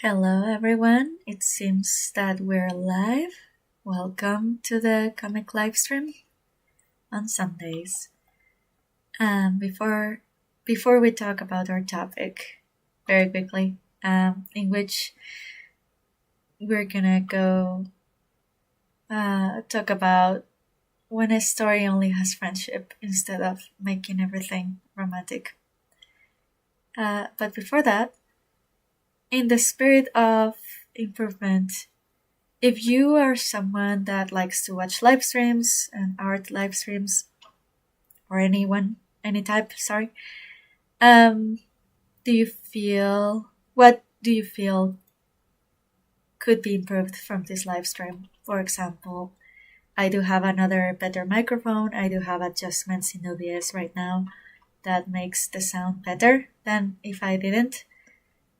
Hello everyone, it seems that we're live. Welcome to the comic livestream on Sundays. Before we talk about our topic, very quickly, in which we're gonna go talk about when a story only has friendship instead of making everything romantic. But before that, in the spirit of improvement, if you are someone that likes to watch live streams and art live streams, or any type, sorry, what do you feel could be improved from this live stream? For example, I do have another better microphone. I do have adjustments in OBS right now that makes the sound better than if I didn't.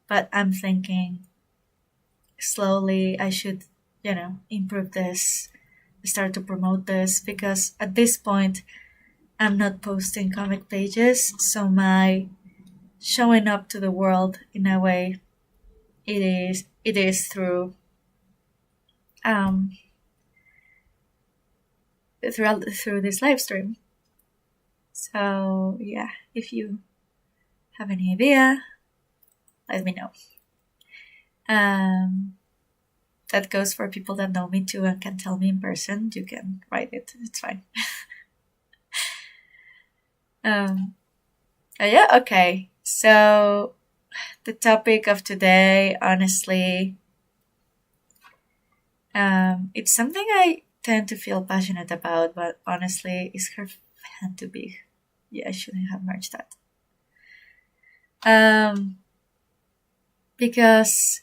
But I'm thinking slowly I should, improve this, start to promote this, because at this point I'm not posting comic pages, so my showing up to the world in a way it is through through this live stream. So yeah, if you have any idea, let me know. That goes for people that know me too and can tell me in person. You can write it. It's fine. Yeah, okay. So the topic of today, honestly, it's something I tend to feel passionate about, but honestly, it's her hand too big. Yeah, I shouldn't have merged that. Because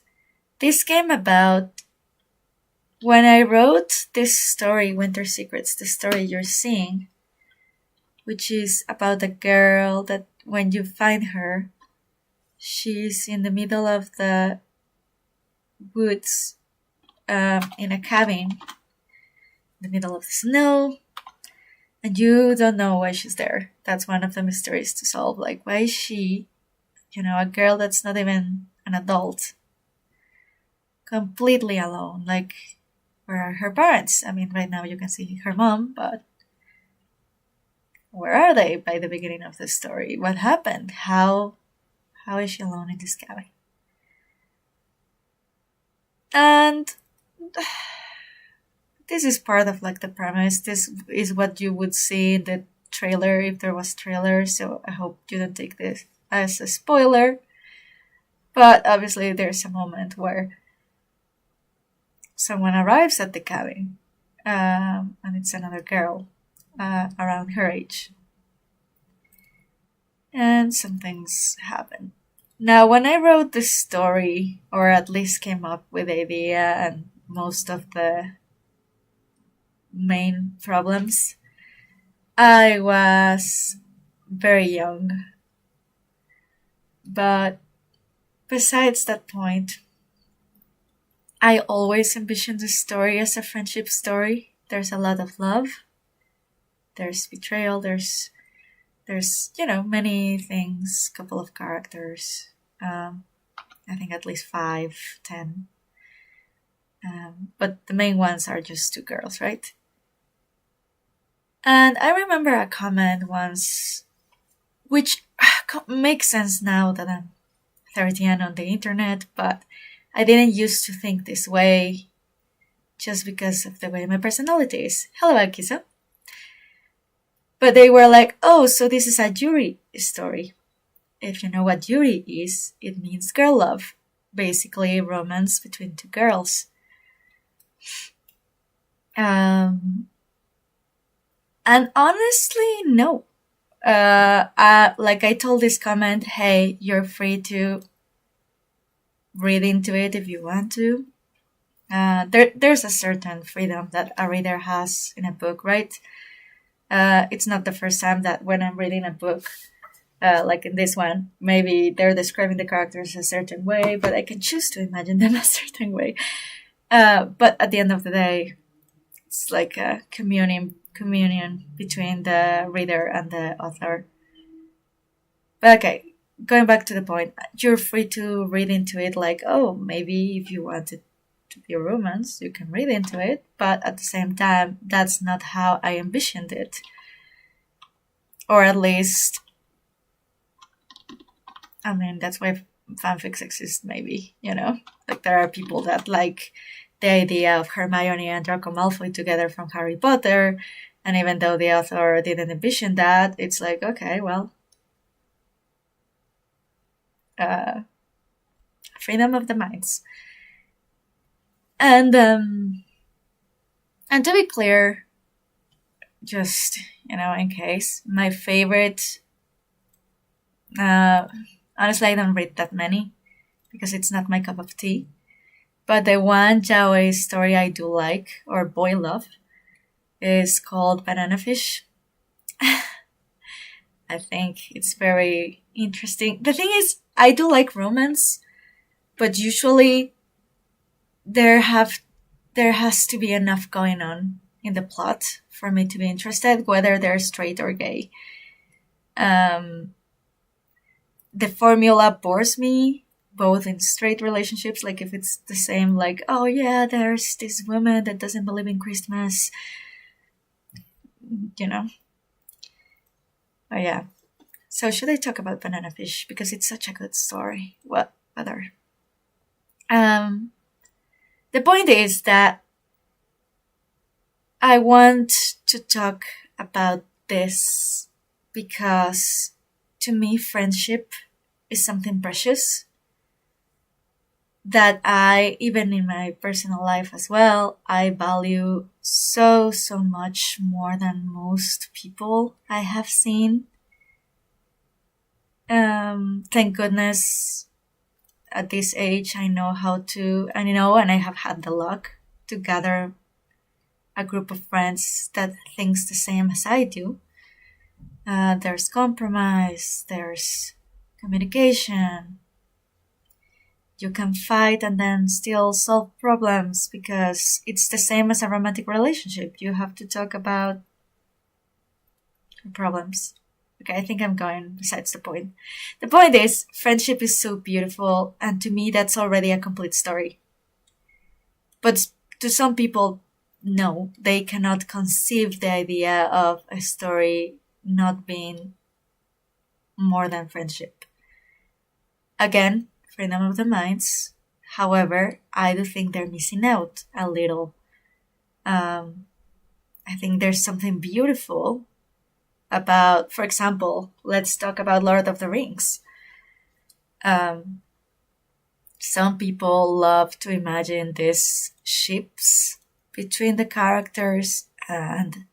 this came about when I wrote this story, Winter Secrets, the story you're seeing, which is about a girl that when you find her, she's in the middle of the woods, in a cabin, in the middle of the snow, and you don't know why she's there. That's one of the mysteries to solve. Like, why is she, a girl that's not even an adult, completely alone? Like, where are her parents? I mean, right now you can see her mom, but where are they by the beginning of the story? What happened? How is she alone in this cabin? And this is part of like the premise. This is what you would see in the trailer if there was trailer, so I hope you don't take this as a spoiler. But obviously there's a moment where someone arrives at the cabin, and it's another girl around her age. And some things happen. Now, when I wrote this story, or at least came up with the idea and most of the main problems, I was very young. But besides that point, I always envisioned the story as a friendship story. There's a lot of love. There's betrayal. There's many things. Couple of characters. I think at least 5, 10. But the main ones are just two girls, right? And I remember a comment once, which makes sense now that I'm 30 and on the internet, but I didn't used to think this way just because of the way my personality is. Hello, Akiza. But they were like, oh, so this is a Yuri story. If you know what Yuri is, it means girl love. Basically, romance between two girls. And honestly, no. Like I told this comment, hey, you're free to read into it if you want to. There's a certain freedom that a reader has in a book, right? It's not the first time that when I'm reading a book, like in this one, maybe they're describing the characters a certain way, but I can choose to imagine them a certain way. But at the end of the day, it's like a communion between the reader and the author. But okay, going back to the point, you're free to read into it like, oh, maybe if you want it to be a romance, you can read into it. But at the same time, that's not how I envisioned it. Or at least, I mean, that's why fanfics exist, maybe, you know? Like, there are people that like the idea of Hermione and Draco Malfoy together from Harry Potter, and even though the author didn't envision that, it's like, okay, well, freedom of the minds. And to be clear, just, you know, in case, my favorite, honestly, I don't read that many because it's not my cup of tea. But the one yaoi story I do like, or boy love, is called Banana Fish. I think it's very interesting. The thing is, I do like romance, but usually there has to be enough going on in the plot for me to be interested, whether they're straight or gay. The formula bores me, both in straight relationships, like if it's the same, like, oh yeah, there's this woman that doesn't believe in Christmas, you know. Oh yeah. So should I talk about Banana Fish? Because it's such a good story. What other? The point is that I want to talk about this because to me, friendship is something precious that I, even in my personal life as well, I value so much more than most people I have seen. Thank goodness at this age I know how to, and I have had the luck to gather a group of friends that thinks the same as I do. There's compromise, there's communication. You can fight and then still solve problems because it's the same as a romantic relationship. You have to talk about problems. Okay, I think I'm going besides the point. The point is, friendship is so beautiful, and to me, that's already a complete story. But to some people, no, they cannot conceive the idea of a story not being more than friendship. Again, freedom of the minds. However, I do think they're missing out a little. I think there's something beautiful about, for example, let's talk about Lord of the Rings. Some people love to imagine these ships between the characters, and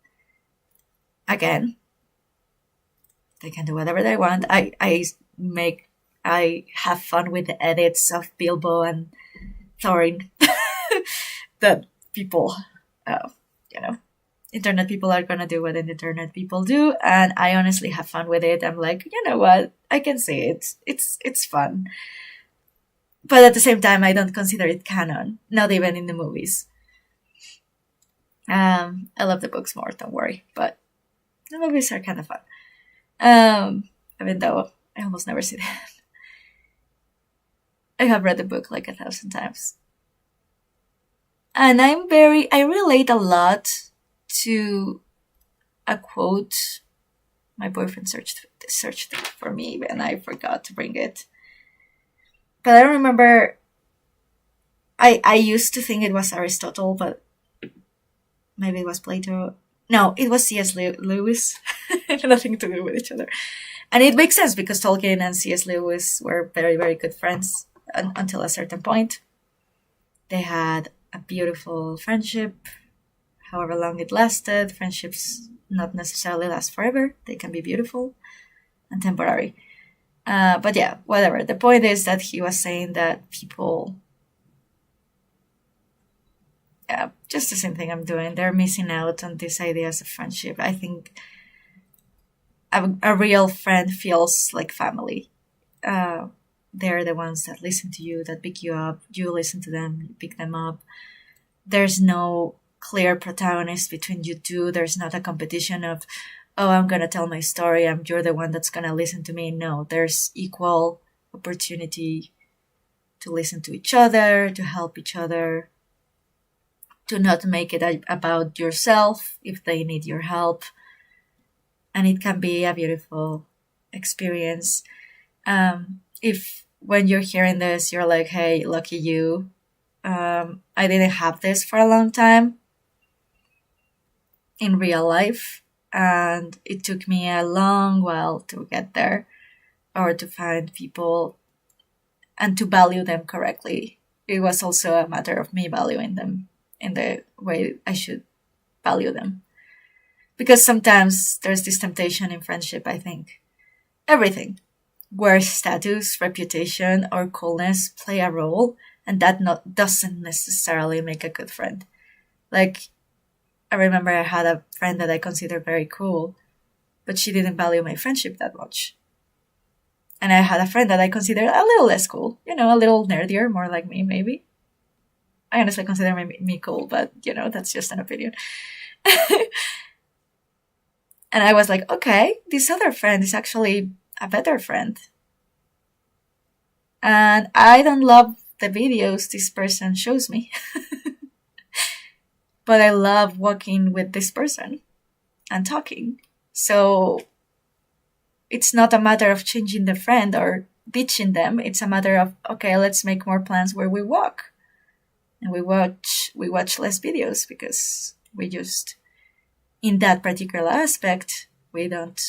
again, they can do whatever they want. I have fun with the edits of Bilbo and Thorin that people, internet people are gonna do what internet people do, and I honestly have fun with it. I'm like, you know what? I can see it. It's fun. But at the same time, I don't consider it canon, not even in the movies. I love the books more, don't worry, but the movies are kind of fun. Even though I almost never see them. I have read the book like 1,000 times. And I relate a lot to a quote. My boyfriend searched it for me and I forgot to bring it. But I remember I used to think it was Aristotle, but maybe it was Plato. No, it was C.S. Lewis. Nothing to do with each other. And it makes sense because Tolkien and C.S. Lewis were very, very good friends until a certain point. They had a beautiful friendship, however long it lasted. Friendships not necessarily last forever. They can be beautiful and temporary. But yeah, whatever. The point is that he was saying that people, just the same thing I'm doing. They're missing out on these ideas of friendship. I think a real friend feels like family. They're the ones that listen to you, that pick you up. You listen to them, you pick them up. There's no clear protagonist between you two. There's not a competition of, oh, I'm gonna tell my story, you're the one that's gonna listen to me. No, there's equal opportunity to listen to each other, to help each other, to not make it about yourself if they need your help. And it can be a beautiful experience. If when you're hearing this, you're like, hey, lucky you. I didn't have this for a long time in real life, and it took me a long while to get there, or to find people and to value them correctly. It was also a matter of me valuing them in the way I should value them. Because sometimes there's this temptation in friendship, I think. Everything, where status, reputation, or coolness play a role, and that doesn't necessarily make a good friend. Like, I remember I had a friend that I considered very cool, but she didn't value my friendship that much. And I had a friend that I considered a little less cool, a little nerdier, more like me, maybe. I honestly consider me cool, but, that's just an opinion. And I was like, okay, this other friend is actually a better friend. And I don't love the videos this person shows me. But I love walking with this person and talking. So it's not a matter of changing the friend or ditching them. It's a matter of, okay, let's make more plans where we walk. And we watch less videos because we just, in that particular aspect, we don't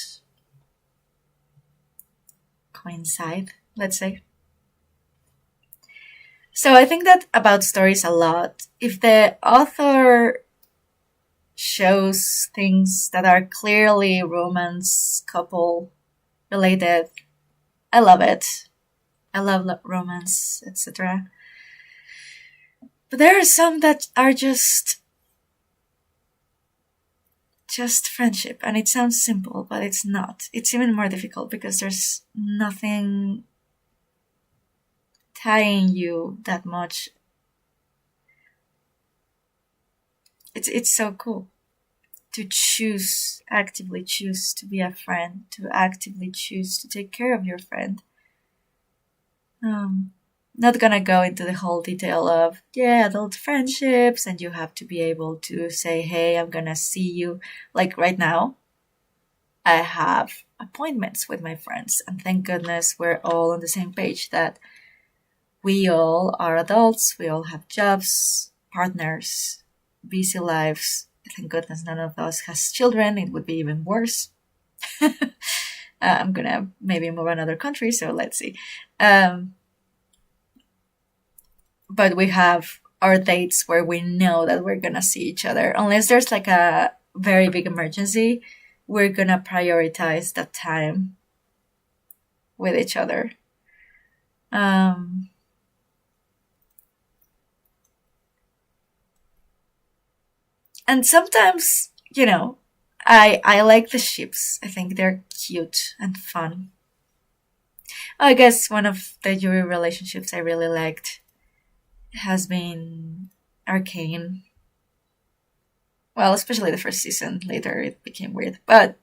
coincide, let's say. So I think that about stories a lot. If the author shows things that are clearly romance, couple related, I love it. I love romance, etc. But there are some that are just friendship, and it sounds simple, but it's not. It's even more difficult because there's nothing tying you that much. It's so cool to actively choose to be a friend, to actively choose to take care of your friend. Not gonna go into the whole detail of, adult friendships, and you have to be able to say, hey, I'm gonna see you. Like right now, I have appointments with my friends, and thank goodness we're all on the same page that we all are adults, we all have jobs, partners, busy lives. Thank goodness none of us has children. It would be even worse. I'm gonna maybe move another country, so let's see. But we have our dates where we know that we're gonna see each other. Unless there's like a very big emergency, we're gonna prioritize that time with each other. And sometimes, I like the ships. I think they're cute and fun. I guess one of the Yuri relationships I really liked has been Arcane. Well, especially the first season. Later it became weird. But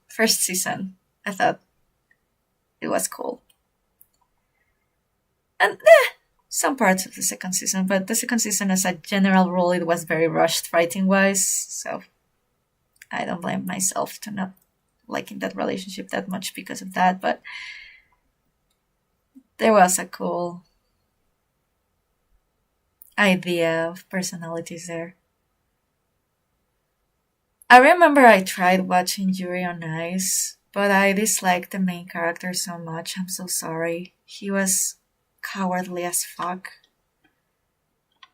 first season, I thought it was cool. And some parts of the second season, but the second season as a general rule, it was very rushed writing-wise, so I don't blame myself to not liking that relationship that much because of that, but there was a cool idea of personalities there. I remember I tried watching Yuri on Ice, but I disliked the main character so much. I'm so sorry. He was cowardly as fuck.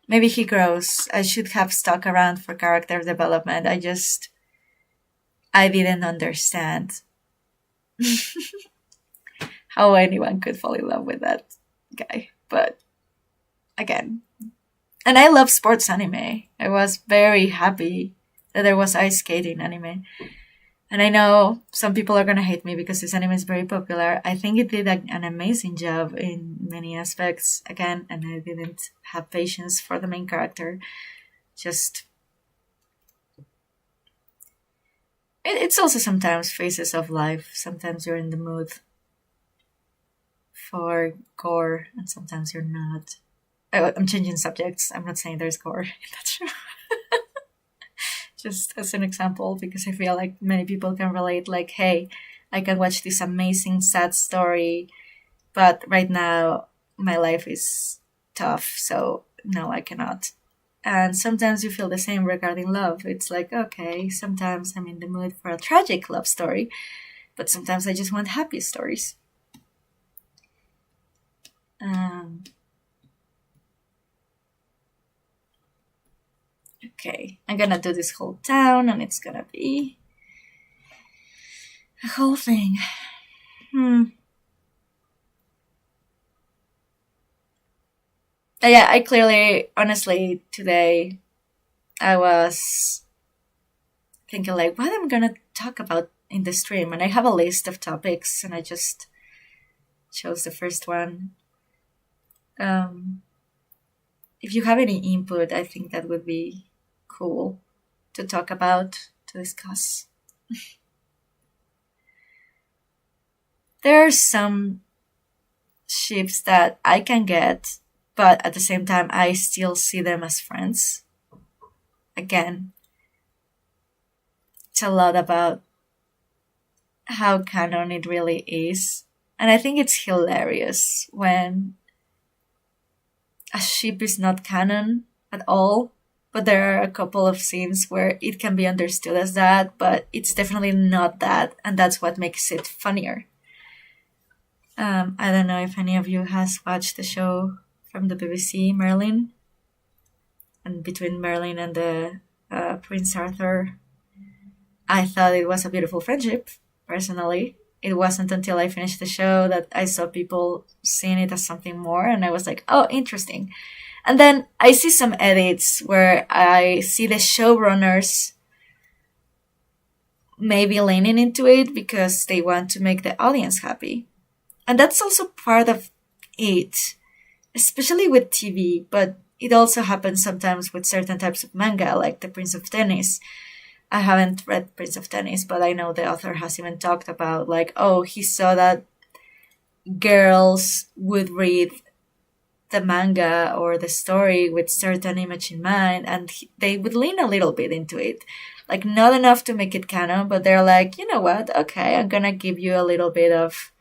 Maybe he grows. I should have stuck around for character development. I didn't understand how anyone could fall in love with that guy. But again, and I love sports anime. I was very happy that there was ice skating anime. And I know some people are going to hate me because this anime is very popular. I think it did an amazing job in many aspects, again, and I didn't have patience for the main character. Just it's also sometimes phases of life. Sometimes you're in the mood for gore, and sometimes you're not. I'm changing subjects. I'm not saying there's gore in that show. Just as an example, because I feel like many people can relate. Like, hey, I can watch this amazing sad story, but right now my life is tough, so no, I cannot. And sometimes you feel the same regarding love. It's like, okay, sometimes I'm in the mood for a tragic love story, but sometimes I just want happy stories. Okay, I'm gonna do this whole town, and it's gonna be a whole thing. Yeah, I clearly, honestly, today I was thinking like, what I'm gonna talk about in the stream, and I have a list of topics, and I just chose the first one. If you have any input, I think that would be cool to talk about, to discuss. There are some ships that I can get, but at the same time, I still see them as friends. Again, it's a lot about how canon it really is. And I think it's hilarious when a ship is not canon at all, but there are a couple of scenes where it can be understood as that, but it's definitely not that, and that's what makes it funnier. I don't know if any of you has watched the show from the BBC, Merlin, and between Merlin and the Prince Arthur. I thought it was a beautiful friendship, personally. It wasn't until I finished the show that I saw people seeing it as something more, and I was like, oh, interesting. And then I see some edits where I see the showrunners maybe leaning into it because they want to make the audience happy. And that's also part of it, especially with TV, but it also happens sometimes with certain types of manga, like The Prince of Tennis. I haven't read Prince of Tennis, but I know the author has even talked about, like, oh, he saw that girls would read the manga or the story with certain image in mind, and they would lean a little bit into it. Like, not enough to make it canon, but they're like, you know what, okay, I'm gonna give you a little bit of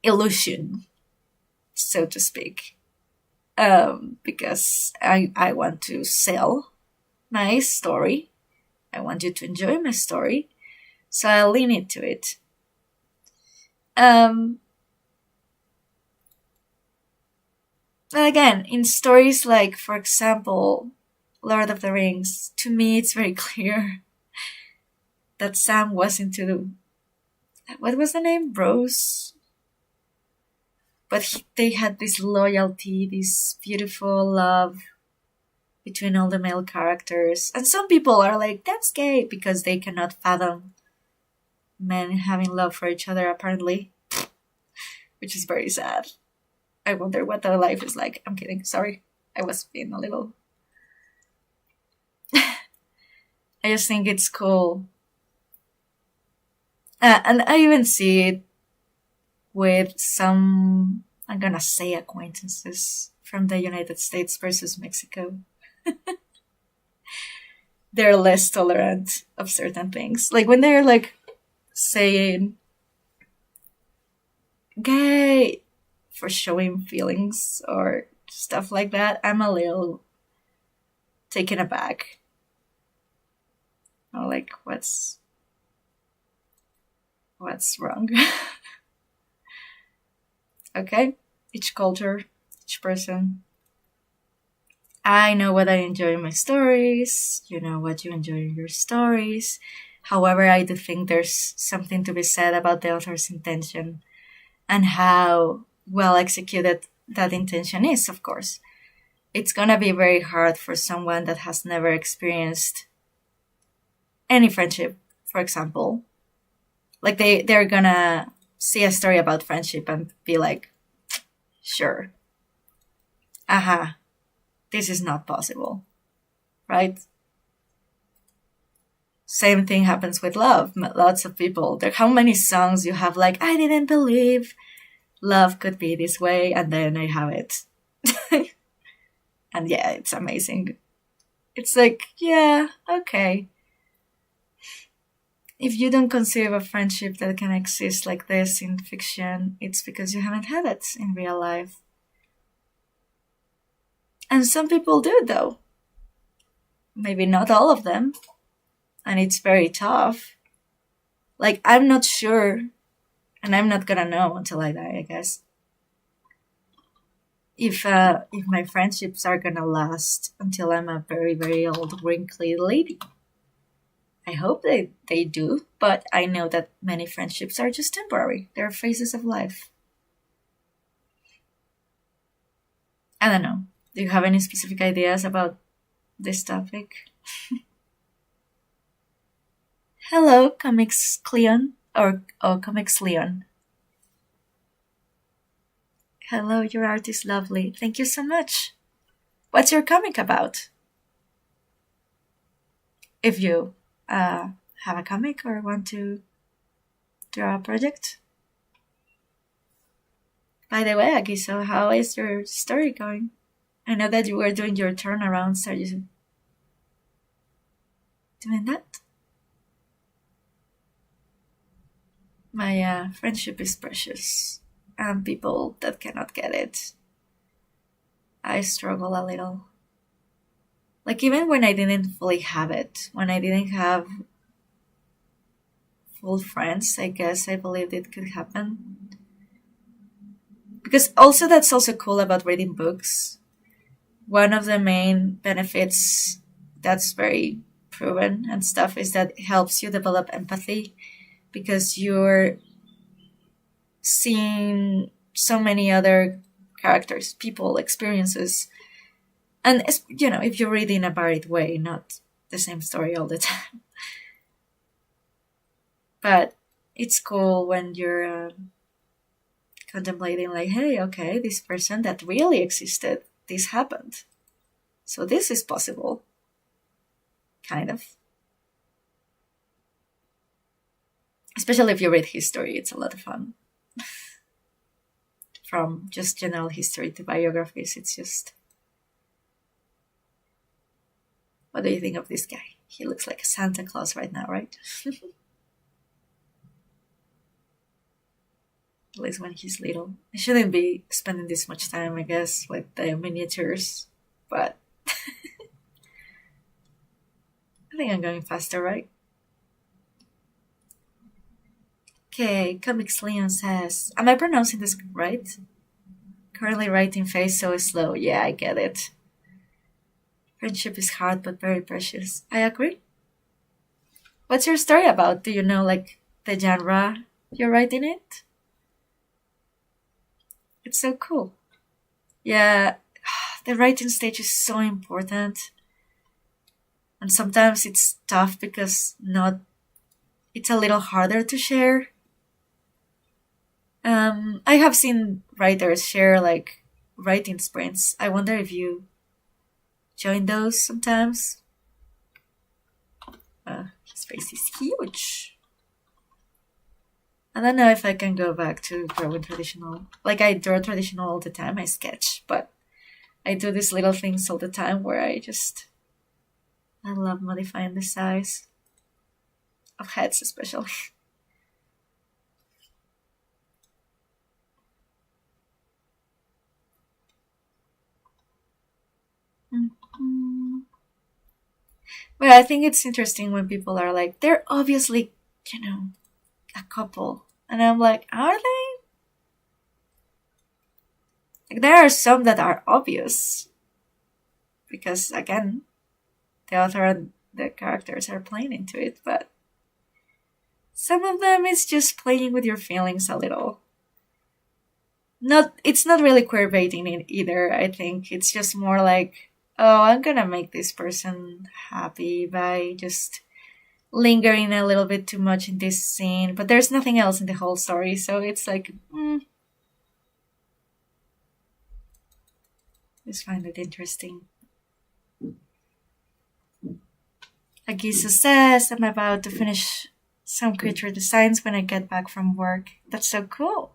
illusion, so to speak, because I want to sell my story. I want you to enjoy my story, so I lean into it. Again, in stories like, for example, Lord of the Rings, to me it's very clear that Sam was into, what was the name? Rose? But they had this loyalty, this beautiful love between all the male characters. And some people are like, that's gay, because they cannot fathom men having love for each other, apparently. Which is very sad. I wonder what their life is like. I'm kidding. Sorry. I was being a little... I just think it's cool. And I even see it with some, I'm gonna say, acquaintances from the United States versus Mexico. They're less tolerant of certain things. Like when they're like saying gay for showing feelings or stuff like that, I'm a little taken aback. I'm like, what's wrong? Okay, each culture, each person. I know what I enjoy in my stories. You know what you enjoy in your stories. However, I do think there's something to be said about the author's intention and how well executed that intention is, of course. It's gonna be very hard for someone that has never experienced any friendship, for example. Like they're gonna see a story about friendship and be like, sure. Aha. This is not possible. Right? Same thing happens with love. Lots of people. How many songs you have like, I didn't believe love could be this way, and then I have it. And yeah, it's amazing. It's like, yeah, okay. If you don't conceive a friendship that can exist like this in fiction, it's because you haven't had it in real life. And some people do, though. Maybe not all of them. And it's very tough. Like, I'm not sure, and I'm not gonna know until I die, I guess, if my friendships are gonna last until I'm a very, very old, wrinkly lady. I hope they do, but I know that many friendships are just temporary. They're phases of life. I don't know. Do you have any specific ideas about this topic? Hello, Comics Cleon, or Comics Leon. Hello, your art is lovely. Thank you so much. What's your comic about? If you have a comic or want to draw a project. By the way, Agiso, how is your story going? I know that you were doing your turnarounds. Are you doing that? My friendship is precious, and people that cannot get it, I struggle a little. Like, even when I didn't fully have it, when I didn't have full friends, I guess I believed it could happen. Because also, that's also cool about reading books. One of the main benefits that's very proven and stuff is that it helps you develop empathy, because you're seeing so many other characters, people, experiences. And, if you read in a varied way, not the same story all the time. But it's cool when you're contemplating, like, hey, okay, this person that really existed, this happened. So this is possible. Kind of. Especially if you read history, it's a lot of fun. From just general history to biographies, it's just... What do you think of this guy? He looks like a Santa Claus right now, right? At least when he's little. I shouldn't be spending this much time, I guess, with the miniatures, but I think I'm going faster, right? Okay, Comics Leon says, am I pronouncing this right? Currently writing phase so slow. Yeah, I get it. Friendship is hard but very precious. I agree. What's your story about? Do you know, like, the genre you're writing it? It's so cool. Yeah, the writing stage is so important. And sometimes it's tough because it's a little harder to share. I have seen writers share, like, writing sprints. I wonder if you join those sometimes. His face is huge. I don't know if I can go back to drawing traditional. Like, I draw traditional all the time. I sketch, but I do these little things all the time where I love modifying the size of heads, especially. But I think it's interesting when people are like, they're obviously, a couple. And I'm like, are they? Like, there are some that are obvious. Because, again, the author and the characters are playing into it. But some of them is just playing with your feelings a little. It's not really queerbaiting it either, I think. It's just more like, oh, I'm gonna make this person happy by just lingering a little bit too much in this scene, but there's nothing else in the whole story, so it's like, just find it interesting. Agisa says, I'm about to finish some creature designs when I get back from work. That's so cool.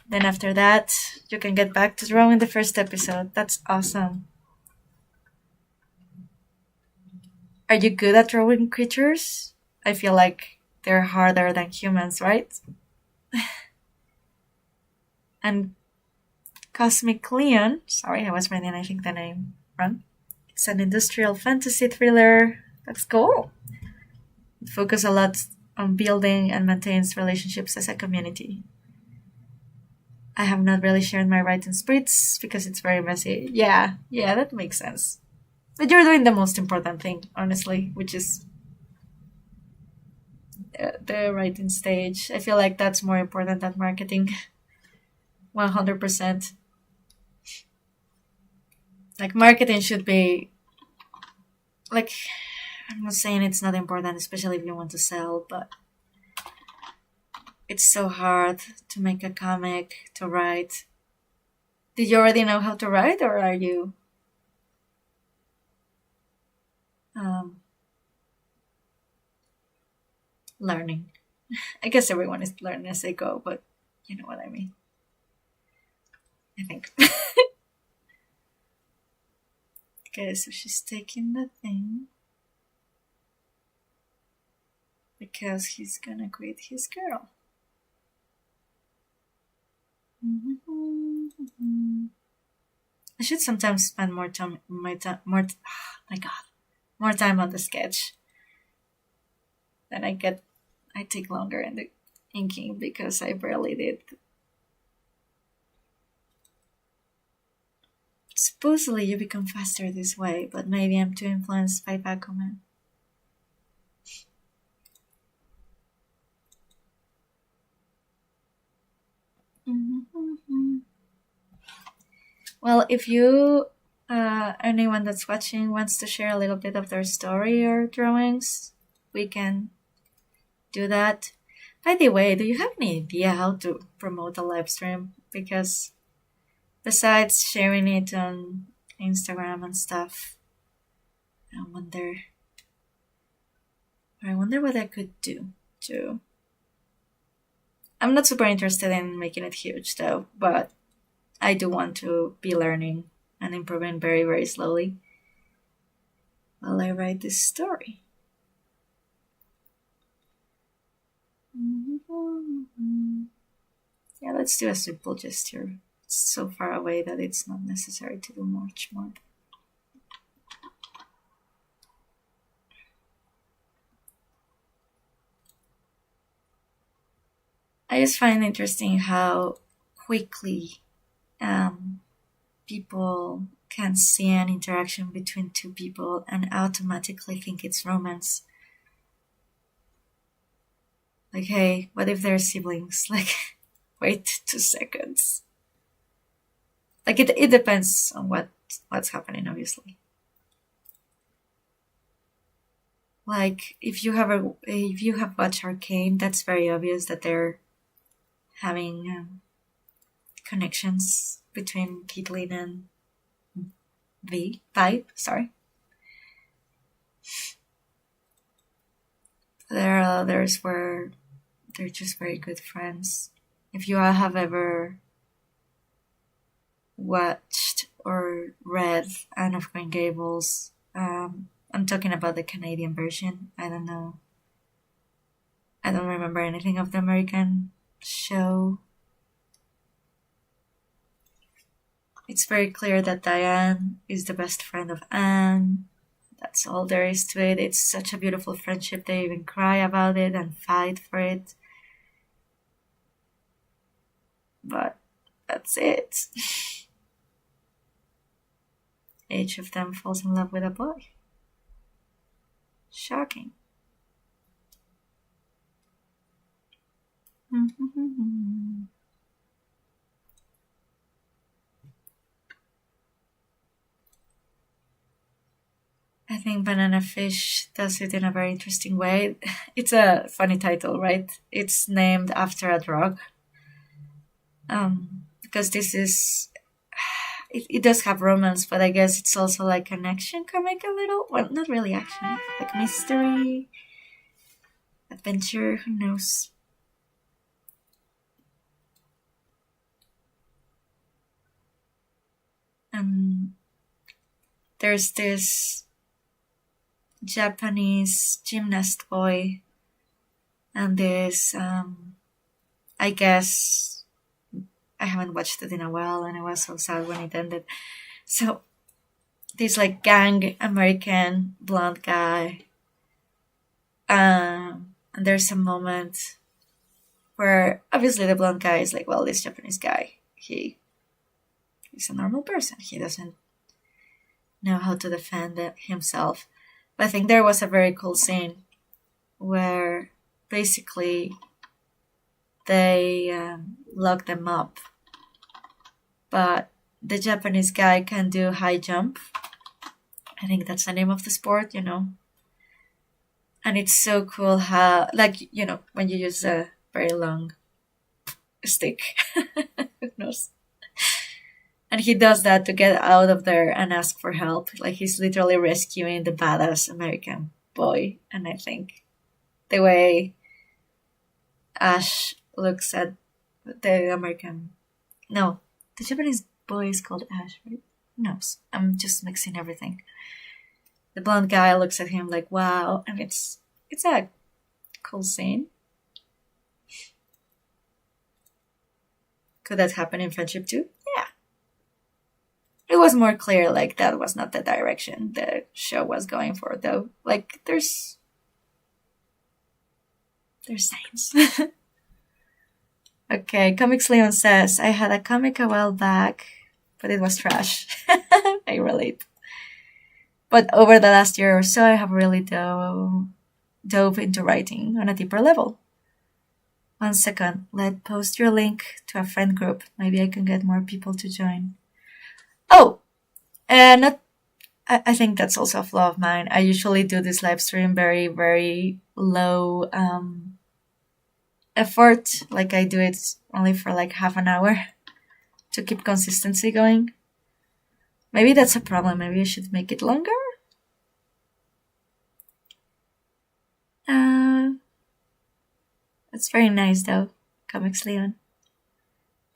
Then after that, you can get back to drawing the first episode. That's awesome. Are you good at drawing creatures? I feel like they're harder than humans, right? And Cosmic Leon, sorry, I was reading, I think, the name wrong. It's an industrial fantasy thriller. That's cool. It focuses a lot on building and maintains relationships as a community. I have not really shared my writing sprints because it's very messy. Yeah, that makes sense. But you're doing the most important thing, honestly, which is the writing stage. I feel like that's more important than marketing. 100%. Like, marketing should be, like, I'm not saying it's not important, especially if you want to sell, but it's so hard to make a comic, to write. Did you already know how to write, or are you learning? I guess everyone is learning as they go, but you know what I mean. I think. Okay, so she's taking the thing because he's gonna quit his girl. I should sometimes spend more time, more time on the sketch. Then I take longer in the inking because I barely did. Supposedly you become faster this way, but maybe I'm too influenced by Bakuman. Well, if you, anyone that's watching wants to share a little bit of their story or drawings, we can do that. By the way, do you have any idea how to promote a live stream? Because besides sharing it on Instagram and stuff, I wonder what I could do too. I'm not super interested in making it huge though, but I do want to be learning and improving very, very slowly while I write this story. Yeah, let's do a simple gesture. It's so far away that it's not necessary to do much more. I just find it interesting how quickly people can see an interaction between two people and automatically think it's romance. Like, hey, what if they're siblings? Like, wait 2 seconds. Like, it depends on what's happening, obviously. Like, if you have watched Arcane, that's very obvious that they're having connections between Caitlyn and Vibe. Sorry. There are others where they're just very good friends. If you all have ever watched or read Anne of Green Gables, I'm talking about the Canadian version. I don't know. I don't remember anything of the American show. It's very clear that Diane is the best friend of Anne. That's all there is to it. It's such a beautiful friendship. They even cry about it and fight for it. But that's it. Each of them falls in love with a boy. Shocking. I think Banana Fish does it in a very interesting way. It's a funny title, right? It's named after a drug. Because this is it does have romance, but I guess it's also like an action comic a little. Well, not really action, like mystery, adventure, who knows. There's this Japanese gymnast boy and this I guess I haven't watched it in a while and I was so sad when it ended. So this like gang American blonde guy, and there's a moment where obviously the blonde guy is like, well, this Japanese guy, he's a normal person, he doesn't know how to defend himself. But I think there was a very cool scene where basically they lock them up, but the Japanese guy can do high jump. I think that's the name of the sport, And it's so cool how, like, when you use a very long stick, who knows? And he does that to get out of there and ask for help. Like, he's literally rescuing the badass American boy. And I think the way Ash looks at the the Japanese boy is called Ash, right? No, I'm just mixing everything. The blonde guy looks at him like, wow, and it's a cool scene. Could that happen in friendship too? Yeah. It was more clear, like, that was not the direction the show was going for, though. Like, there's signs. Okay, Comics Leon says, I had a comic a while back, but it was trash. I relate. But over the last year or so, I have really dove into writing on a deeper level. 1 second, let's post your link to a friend group. Maybe I can get more people to join. Oh, I think that's also a flaw of mine. I usually do this live stream very, very low effort. Like, I do it only for like half an hour to keep consistency going. Maybe that's a problem. Maybe I should make it longer. That's very nice though, Comics Leon.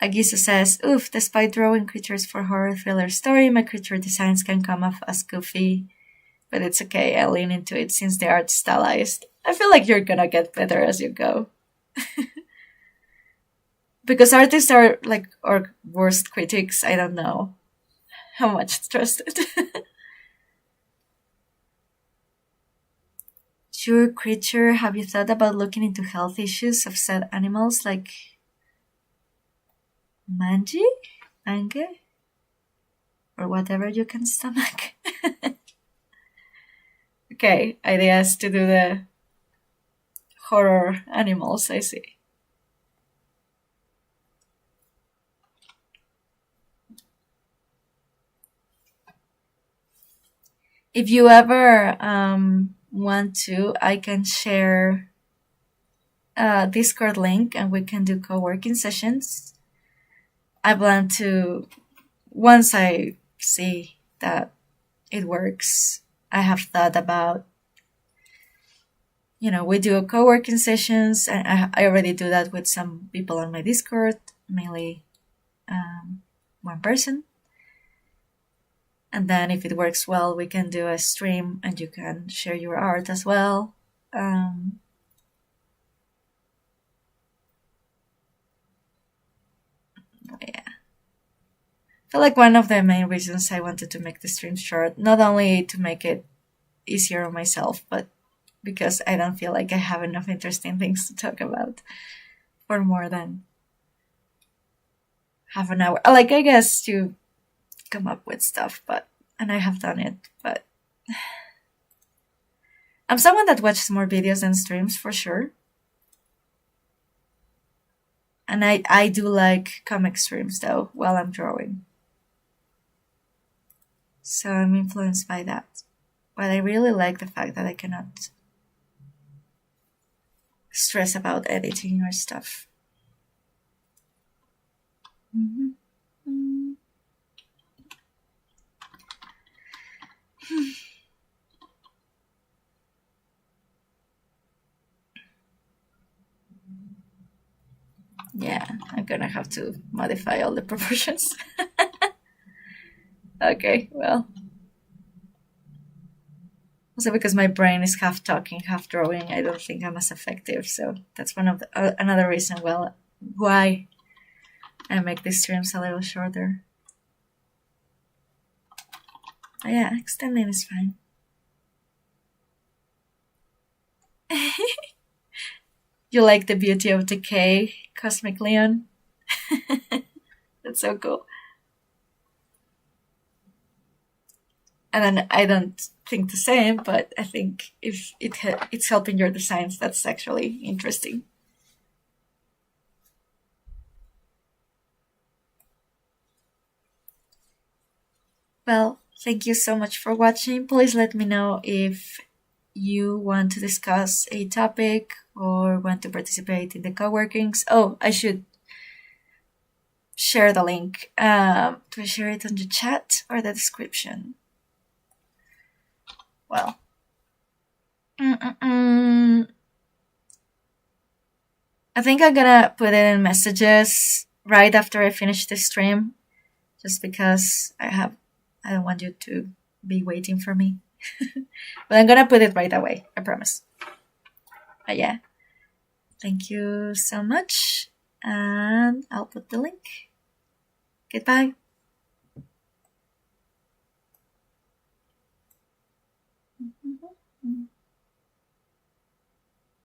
Agisa says, oof, despite drawing creatures for horror thriller story, my creature designs can come off as goofy. But it's okay, I lean into it since the art's stylized. I feel like you're gonna get better as you go. Because artists are like our worst critics, I don't know how much to trust it. Your creature, have you thought about looking into health issues of said animals like mange, or whatever you can stomach? Okay, ideas to do the horror animals, I see. If you ever want to, I can share a Discord link and we can do co-working sessions. I plan to, once I see that it works, I have thought about, we do co-working sessions, and I already do that with some people on my Discord, mainly one person. And then if it works well, we can do a stream and you can share your art as well. Yeah. I feel like one of the main reasons I wanted to make the stream short, not only to make it easier on myself, but because I don't feel like I have enough interesting things to talk about for more than half an hour. Like, I guess to come up with stuff, and I have done it, but I'm someone that watches more videos than streams for sure. And I do like comic streams though while I'm drawing. So I'm influenced by that. But I really like the fact that I cannot stress about editing or stuff. I'm gonna have to modify all the proportions. Okay, well. Also because my brain is half talking, half drawing, I don't think I'm as effective. So that's one of the, another reason why I make these streams a little shorter. But yeah, extending is fine. You like the beauty of decay, Cosmic Leon? That's so cool. And then I don't think the same, but I think if it's helping your designs, that's actually interesting. Well, thank you so much for watching. Please let me know if you want to discuss a topic or want to participate in the co-workings. Oh, I should share the link. Do I share it on the chat or the description? Well, I think I'm gonna put it in messages right after I finish the stream, just because I don't want you to be waiting for me. But I'm gonna put it right away, I promise. But yeah, thank you so much, and I'll put the link. Goodbye.